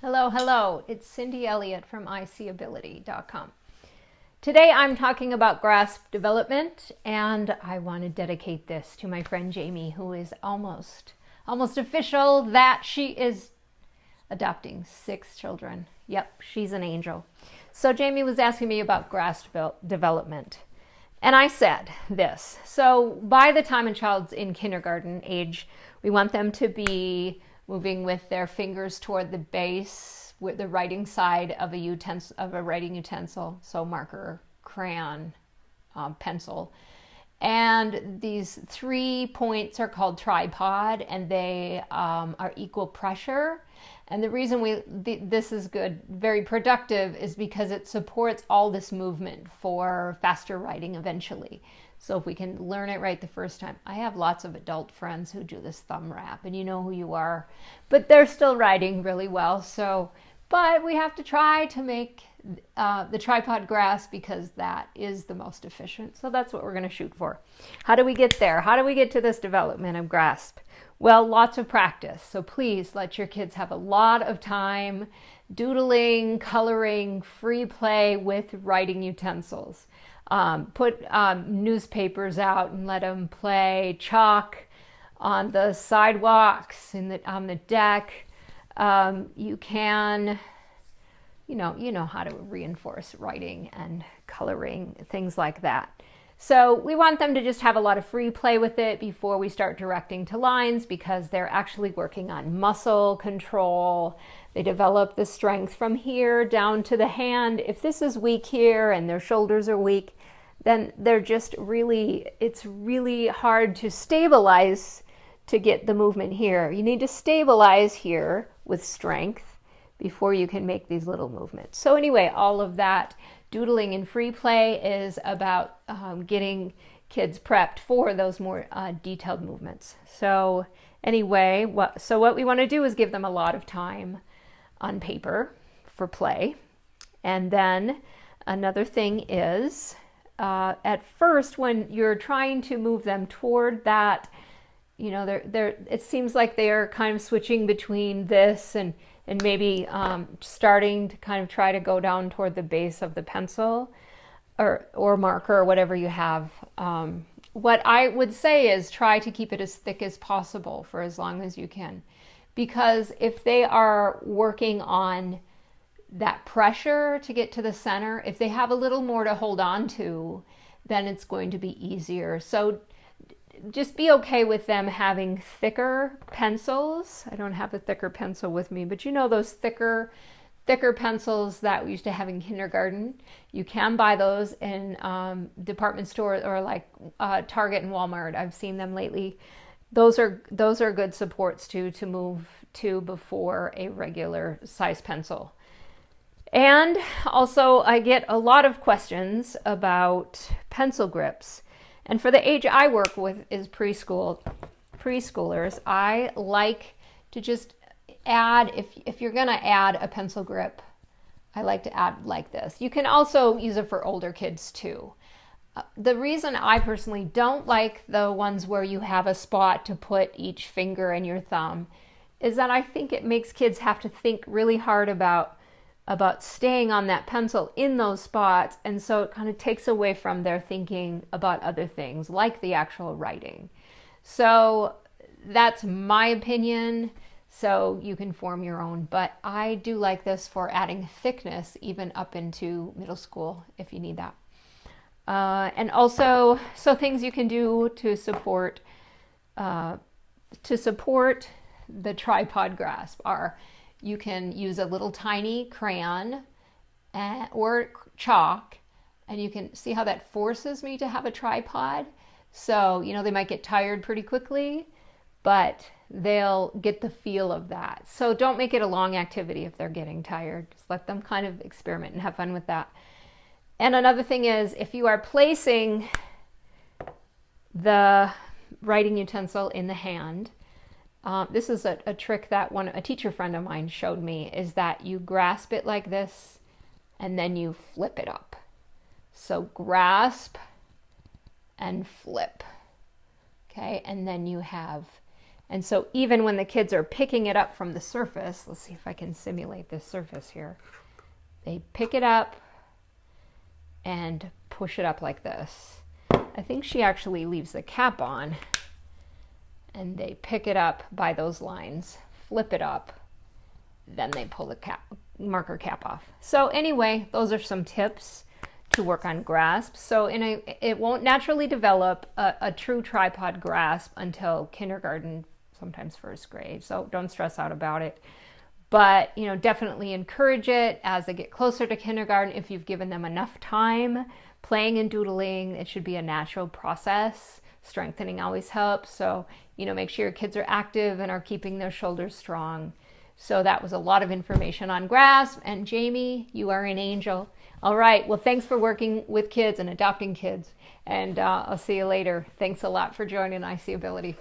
Hello, hello. It's Cyndi Elliott from iCability.com. Today I'm talking about grasp development, and I want to dedicate this to my friend Jamie, who is almost official that she is adopting 6 children. Yep, she's an angel. So Jamie was asking me about grasp development. And I said this. So by the time a child's in kindergarten age, we want them to be moving with their fingers toward the base, with the writing side of a writing utensil, so marker, crayon, pencil. And these 3 points are called tripod, and they are equal pressure. And the reason this is good, very productive, is because it supports all this movement for faster writing eventually. So if we can learn it right the first time. I have lots of adult friends who do this thumb wrap, and you know who you are, but they're still writing really well. But we have to try to make the tripod grasp, because that is the most efficient. So that's what we're going to shoot for. How do we get there? How do we get to this development of grasp? Well, lots of practice. So please let your kids have a lot of time doodling, coloring, free play with writing utensils. Put newspapers out and let them play chalk on the sidewalks, on the deck. You can, you know how to reinforce writing and coloring, things like that. So we want them to just have a lot of free play with it before we start directing to lines, because they're actually working on muscle control. They develop the strength from here down to the hand. If this is weak here and their shoulders are weak, then it's really hard to stabilize to get the movement here. You need to stabilize here with strength before you can make these little movements. So anyway, all of that doodling and free play is about getting kids prepped for those more detailed movements. So anyway, what we want to do is give them a lot of time on paper for play. And then another thing is, at first, when you're trying to move them toward that, it seems like they are kind of switching between this and maybe starting to kind of try to go down toward the base of the pencil or marker or whatever you have. What I would say is try to keep it as thick as possible for as long as you can. Because if they are working on that pressure to get to the center, if they have a little more to hold on to, then it's going to be easier. So just be okay with them having thicker pencils. I don't have a thicker pencil with me, but you know those thicker pencils that we used to have in kindergarten. You can buy those in department stores or like Target and Walmart. I've seen them lately. Those are good supports to move to before a regular size pencil. And also, I get a lot of questions about pencil grips. And for the age I work with is preschoolers. I like to just add, if you're going to add a pencil grip, I like to add like this. You can also use it for older kids too. The reason I personally don't like the ones where you have a spot to put each finger and your thumb is that I think it makes kids have to think really hard about staying on that pencil in those spots, and so it kind of takes away from their thinking about other things like the actual writing. So that's my opinion, so you can form your own, but I do like this for adding thickness even up into middle school if you need that. And also, so things you can do to support the tripod grasp are: you can use a little tiny crayon or chalk, and you can see how that forces me to have a tripod. So, they might get tired pretty quickly, but they'll get the feel of that. So don't make it a long activity if they're getting tired. Just let them kind of experiment and have fun with that. And another thing is, if you are placing the writing utensil in the hand, this is a trick that a teacher friend of mine showed me, is that you grasp it like this and then you flip it up. So grasp and flip. Okay, and then you have And so even when the kids are picking it up from the surface, let's see if I can simulate this surface here. They pick it up and push it up like this. I think she actually leaves the cap on, and they pick it up by those lines, flip it up, then they pull the marker cap off. So anyway, those are some tips to work on grasp. So it won't naturally develop a true tripod grasp until kindergarten, sometimes first grade. So don't stress out about it. But, you know, definitely encourage it as they get closer to kindergarten. If you've given them enough time playing and doodling, it should be a natural process. Strengthening always helps. So, you know, make sure your kids are active and are keeping their shoulders strong. So that was a lot of information on grasp. And Jamie, you are an angel. All right. Well, thanks for working with kids and adopting kids. And I'll see you later. Thanks a lot for joining IC Ability.